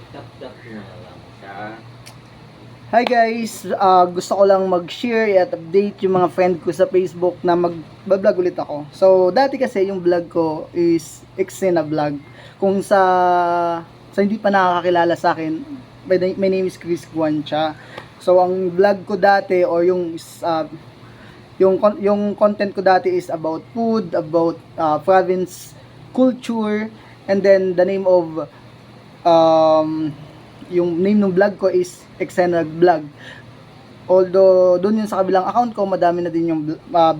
Tap-tap na lang siya. Hi guys, gusto ko lang mag-share at update yung mga friend ko sa Facebook na mag-vlog ulit ako. So, dati kasi yung vlog ko is Xena Vlog. Kung sa hindi pa nakakakilala sa akin, my name is Chris Guancha. So, ang vlog ko dati or yung content ko dati is about food, about province culture, and then the name of yung name ng vlog ko is Xena Vlog. Although doon yun sa kabilang account ko, madami na din yung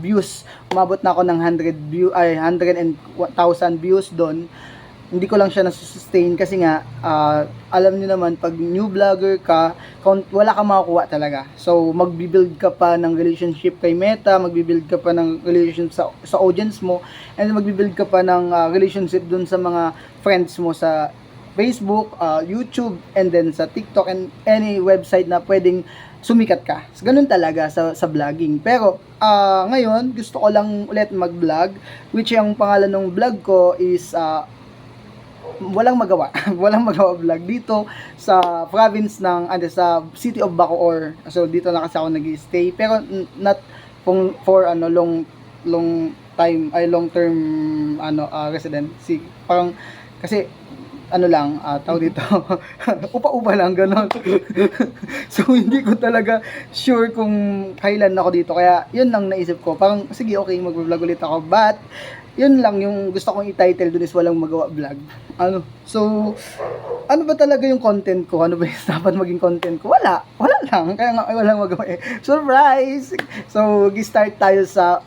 views. Umabot na ako ng 100,000 views doon. Hindi ko lang siya nasusustain kasi nga alam niyo naman pag new vlogger ka, wala kang makukuha talaga. So magbi-build ka pa ng relationship kay Meta, magbi-build ka pa ng relationship sa audience mo, and magbi-build ka pa ng relationship doon sa mga friends mo sa Facebook, YouTube, and then sa TikTok and any website na pwedeng sumikat ka. So, ganun talaga sa vlogging. Pero ngayon, gusto ko lang ulit mag-vlog, which yung pangalan ng vlog ko is walang magawa. Walang magawa vlog dito sa province ng sa city of Bacoor. So dito na kasi ako nag-stay, pero not for long time ay long term residency. Parang kasi tawag dito, upa-upa lang, gano'n. So, hindi ko talaga sure kung kailan ako dito. Kaya, yun lang naisip ko. Parang, sige, okay, mag-vlog ulit ako. But, yun lang yung gusto kong i-title dun is walang magawa vlog. Ano ba talaga yung content ko? Ano ba yung dapat maging content ko? Wala lang. Kaya nga, walang magawa eh. Surprise! So, start tayo sa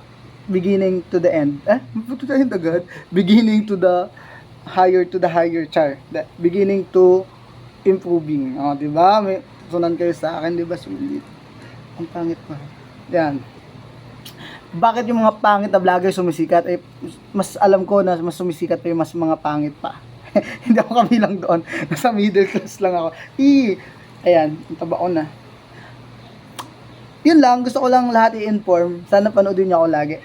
beginning to the end. To the end agad? Beginning to the higher char. Beginning to improving. Di ba? May sunan kayo sa akin, di ba? Sulit. Ang pangit pa. Yan. Bakit yung mga pangit na vlogger sumisikat? Mas alam ko na mas sumisikat pa yung mas mga pangit pa. Hindi ako kabilang doon. Nasa middle class lang ako. Ayan, taba ko na. Yun lang, gusto ko lang lahat i-inform. Sana panoodin niyo ako lagi.